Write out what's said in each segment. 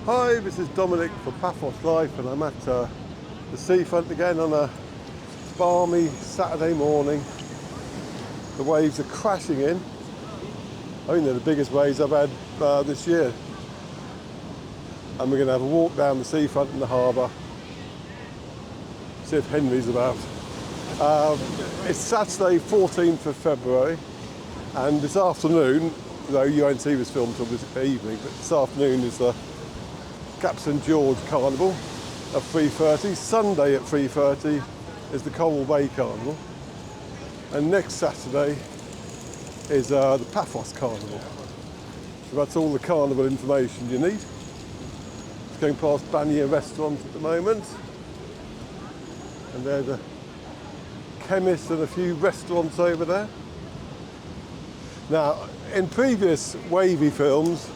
Hi, this is Dominic for Paphos Life, and I'm at the seafront again on a balmy Saturday morning. The waves are crashing in. I think they're the biggest waves I've had this year. And we're going to have a walk down the seafront and the harbour. See if Henry's about. It's Saturday 14th of February, and this afternoon, though you won't see this film till this evening, but this afternoon is the Captain George Carnival at 3:30. Sunday at 3:30 is the Coral Bay Carnival. And next Saturday is the Paphos Carnival. So that's all the carnival information you need. It's going past Banya Restaurant at the moment. And there's a chemist and a few restaurants over there. Now, in previous wavy films,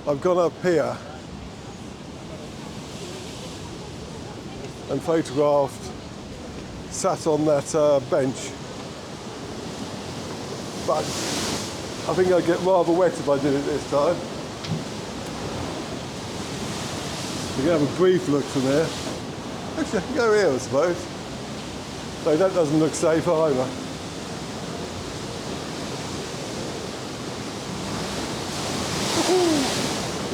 I've gone up here and photographed, sat on that bench. But I think I'd get rather wet if I did it this time. You can have a brief look from there. Actually, I can go here, I suppose. So that doesn't look safe either.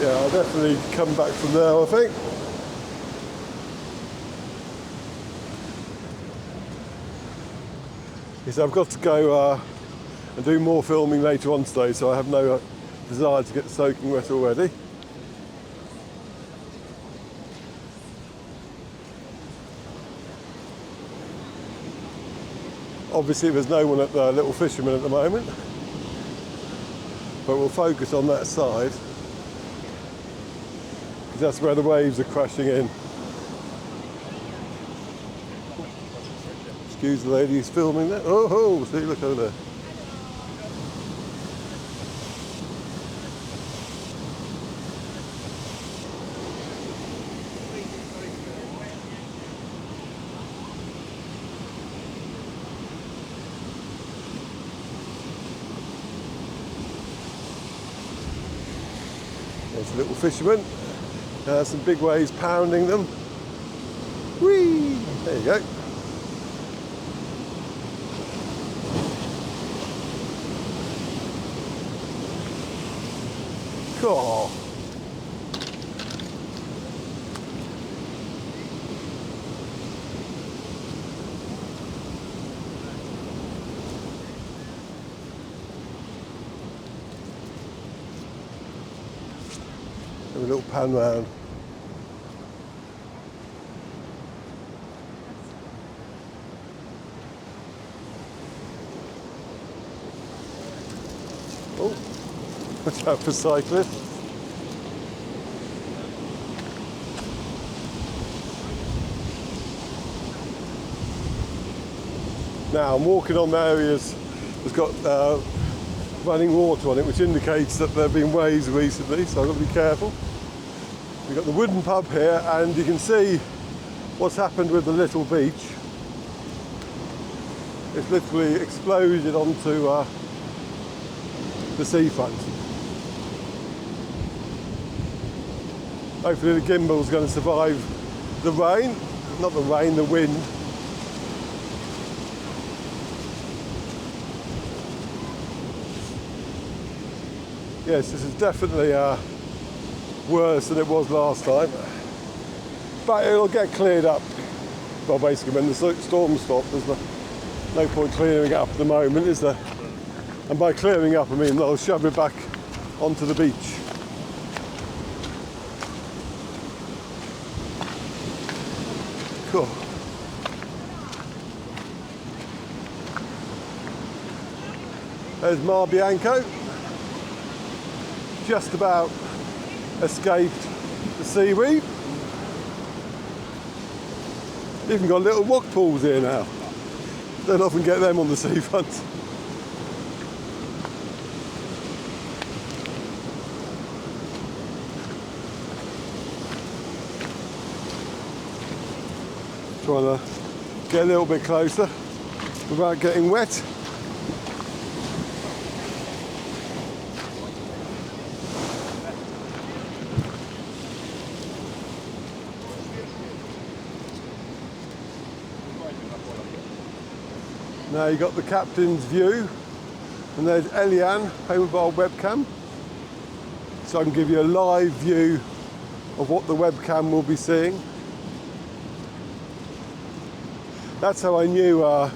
Yeah, I'll definitely come back from there, I think. Yes, I've got to go and do more filming later on today, so I have no desire to get soaking wet already. Obviously there's no one at the Little Fisherman at the moment, but we'll focus on that side, because that's where the waves are crashing in. Excuse the lady who's filming that. Oh, see, look over there. There's a Little Fisherman. Some big waves pounding them. Whee! There you go. Cool. Have a little pan round. Oh, watch out for cyclists. Now I'm walking on areas that's got running water on it, which indicates that there have been waves recently, so I've got to be careful. We've got the wooden pub here, and you can see what's happened with the little beach. It's literally exploded onto the seafront. Hopefully the gimbal's going to survive the rain, not the rain, the wind. Yes, this is definitely worse than it was last time, but it'll get cleared up. Well, basically when the storm stops, there's no point clearing it up at the moment, is there? And by clearing up, I mean they'll shove it back onto the beach. Cool. There's Mar Bianco. Just about escaped the seaweed. Even got little rock pools here now. Don't often get them on the seafront. Trying to get a little bit closer without getting wet. Now you've got the captain's view, and there's Eliane, her mobile webcam. So I can give you a live view of what the webcam will be seeing. That's how I knew to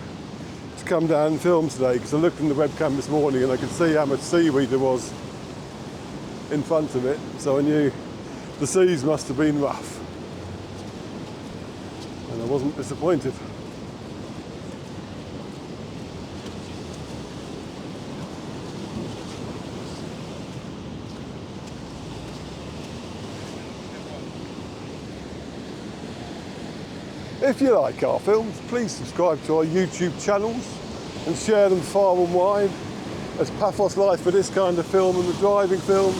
come down and film today, because I looked in the webcam this morning and I could see how much seaweed there was in front of it, so I knew the seas must have been rough. And I wasn't disappointed. If you like our films, please subscribe to our YouTube channels and share them far and wide. There's Paphos Life for this kind of film and the driving films,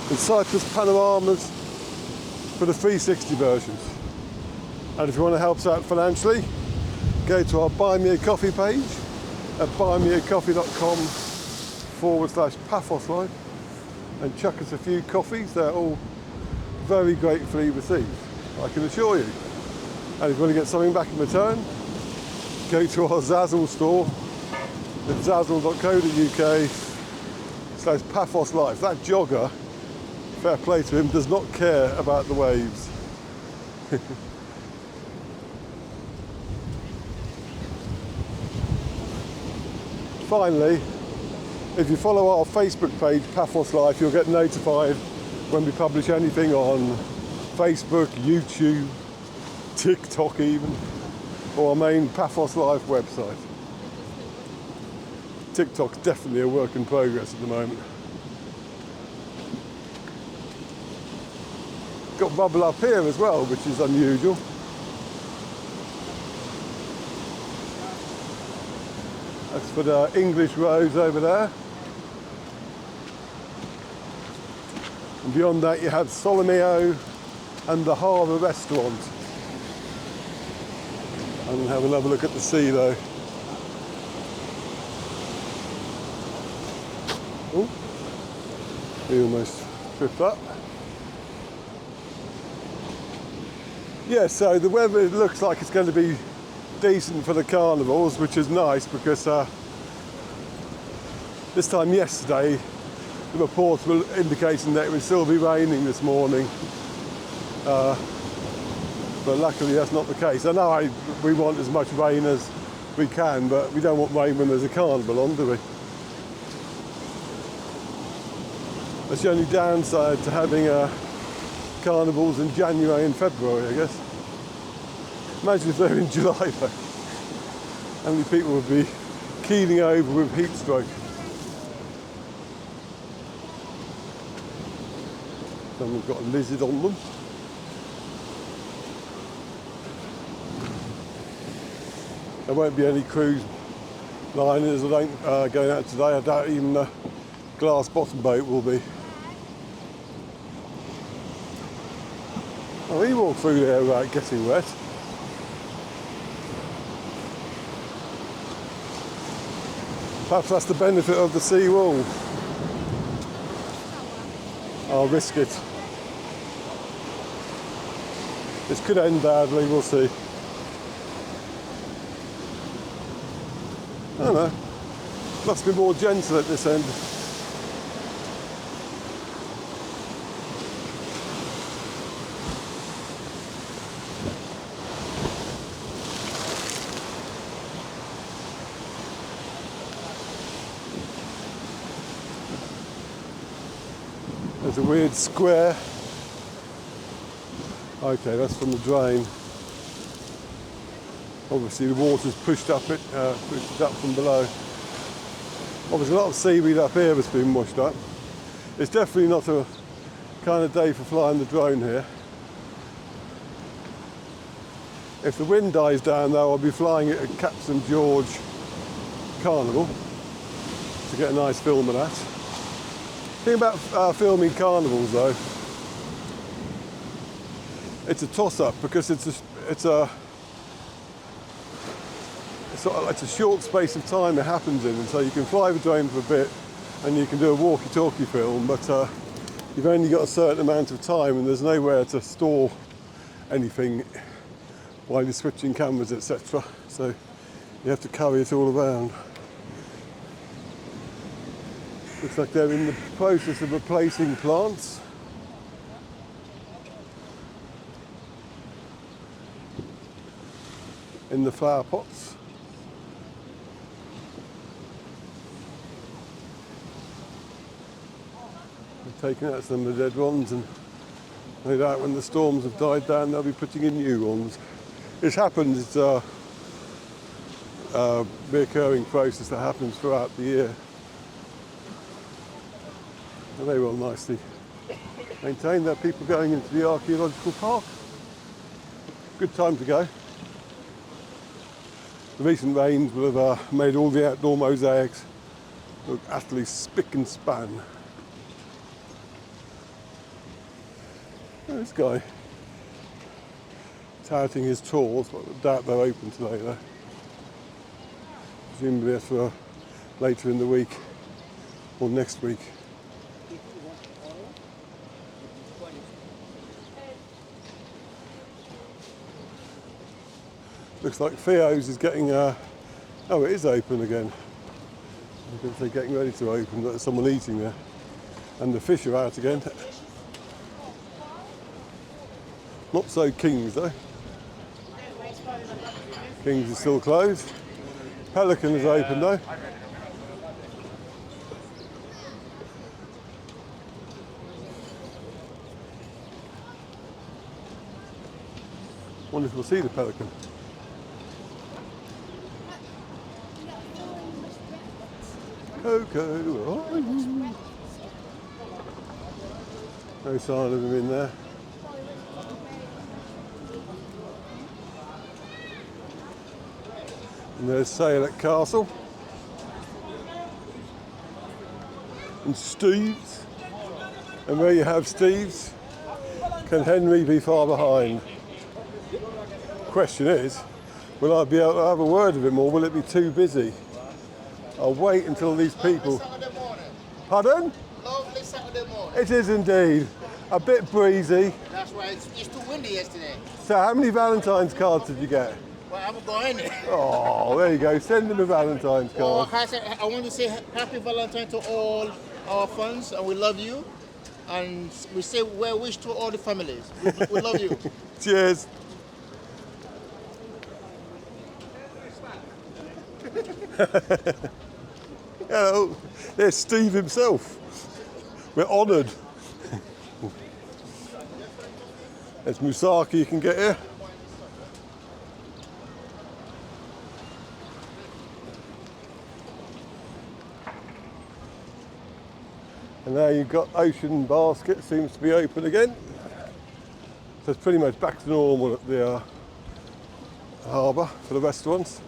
and Cyprus panoramas for the 360 versions. And if you want to help us out financially, go to our Buy Me a Coffee page at buymeacoffee.com/Paphos Life and chuck us a few coffees. They're all very gratefully received, I can assure you. And if you want to get something back in return, go to our Zazzle store at zazzle.co.uk/Paphos Life. That jogger, fair play to him, does not care about the waves. Finally, if you follow our Facebook page, Paphos Life, you'll get notified when we publish anything on Facebook, YouTube, TikTok even, or our main Paphos Life website. TikTok's definitely a work in progress at the moment. Got bubble up here as well, which is unusual. That's for the English roads over there. And beyond that you have Solomeo and the Harbour restaurant. I'm going to have another look at the sea though. Oh, we almost tripped up. Yeah, so the weather looks like it's going to be decent for the carnivals, which is nice because this time yesterday the reports were indicating that it would still be raining this morning. But luckily that's not the case. I know we want as much rain as we can, but we don't want rain when there's a carnival on, do we? That's the only downside to having carnivals in January and February, I guess. Imagine if they're in July though. How many people would be keeling over with heat stroke? Someone's got a lizard on them. There won't be any cruise liners going out today. I doubt even the glass bottom boat will be. Oh, he walked through there without getting wet. Perhaps that's the benefit of the sea wall. I'll risk it. This could end badly, we'll see. I don't know. Must be more gentle at this end. There's a weird square. Okay, that's from the drain. Obviously the water's pushed it up from below. Obviously a lot of seaweed up here has been washed up. It's definitely not a kind of day for flying the drone here. If the wind dies down though, I'll be flying it at Captain George Carnival to get a nice film of that. The thing about filming carnivals though, it's a toss-up because it's a short space of time it happens in, and so you can fly the drone for a bit and you can do a walkie-talkie film, but you've only got a certain amount of time and there's nowhere to store anything while you're switching cameras, etc. So You have to carry it all around. Looks like they're in the process of replacing plants. In the flower pots. They're taking out some of the dead ones, and no doubt when the storms have died down they'll be putting in new ones. This happens, it's a recurring process that happens throughout the year. And they will nicely maintain. There are people going into the archaeological park. Good time to go. The recent rains will have made all the outdoor mosaics look utterly spick and span. This guy touting his tours, but I doubt they're open today though. Presumably that's for later in the week or next week. Looks like Theo's is getting, oh it is open again. I was going to say getting ready to open, but there's someone eating there. And the fish are out again. Not so King's though. King's is still closed. Pelican is open though. Wonder if we'll see the Pelican. Coco, where are you? No sign of him in there. And there's Sail at Castle. And Steve's. And where you have Steve's, can Henry be far behind? Question is, will I be able to have a word with him, or will it be too busy? I'll wait until these people... Pardon? Lovely Saturday morning. It is indeed. A bit breezy. That's right. It's too windy yesterday. So how many Valentine's cards did you get? Well, I'm going. Oh, there you go. Send them a Valentine's card. I want to say happy Valentine to all our fans, and we love you. And we say well wish to all the families. We love you. Cheers. Hello, there's Steve himself. We're honoured. There's Musaki you can get here. And now you've got Ocean Basket, seems to be open again. So it's pretty much back to normal at the harbour for the restaurants.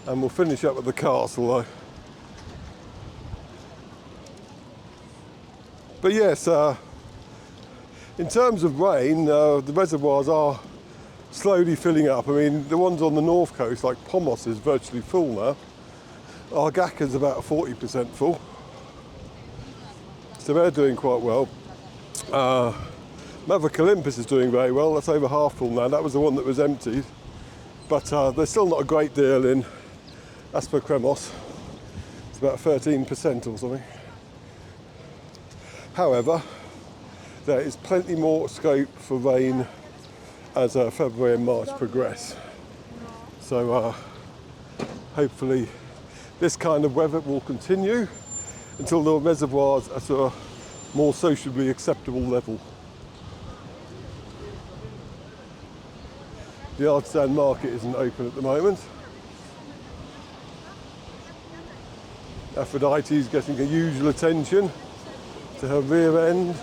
And we'll finish up at the castle though. But yes, in terms of rain, the reservoirs are slowly filling up. I mean, the ones on the north coast, like Paphos, is virtually full now. Argaka's about 40% full. So they're doing quite well. Maverick Olympus is doing very well. That's over half full now. That was the one that was emptied. But there's still not a great deal in Asper Cremos. It's about 13% or something. However, there is plenty more scope for rain as February and March progress. So hopefully this kind of weather will continue until the reservoirs are at a more sociably acceptable level. The Artisan Market isn't open at the moment. Aphrodite's getting her usual attention to her rear end.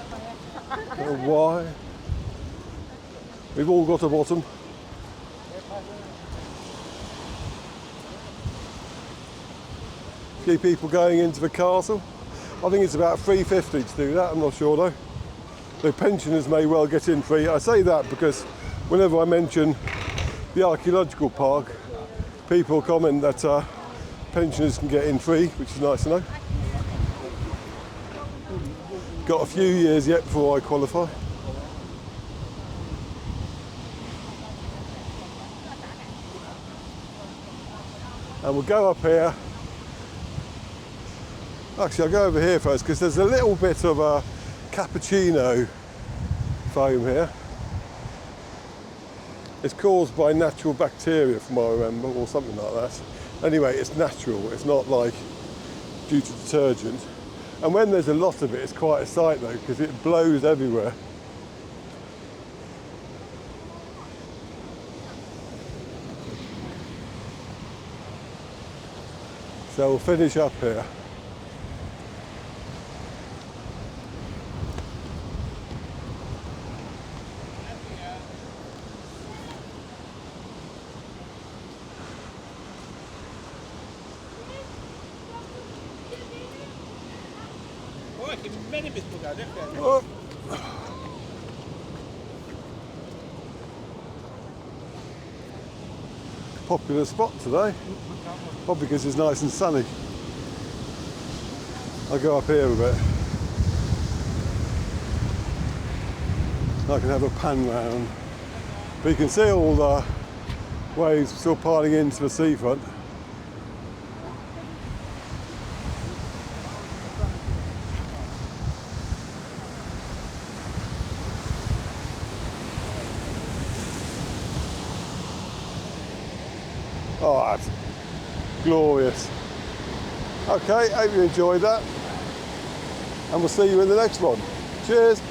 I don't know why. We've all got a bottom. A few people going into the castle. I think it's about $3.50 to do that, I'm not sure though. The pensioners may well get in free. I say that because whenever I mention the archaeological park, people comment that pensioners can get in free, which is nice to know. Got a few years yet before I qualify. and we'll go up here. Actually, I'll go over here first because there's a little bit of a cappuccino foam here. It's caused by natural bacteria, from what I remember, or something like that. Anyway, it's natural. It's not like due to detergent. And when there's a lot of it, it's quite a sight though, because it blows everywhere. So we'll finish up here. Oh. Popular spot today, probably because it's nice and sunny. I'll go up here a bit. I can have a pan round. But you can see all the waves still piling into the seafront. Oh, that's glorious. Okay, hope you enjoyed that. And we'll see you in the next one. Cheers.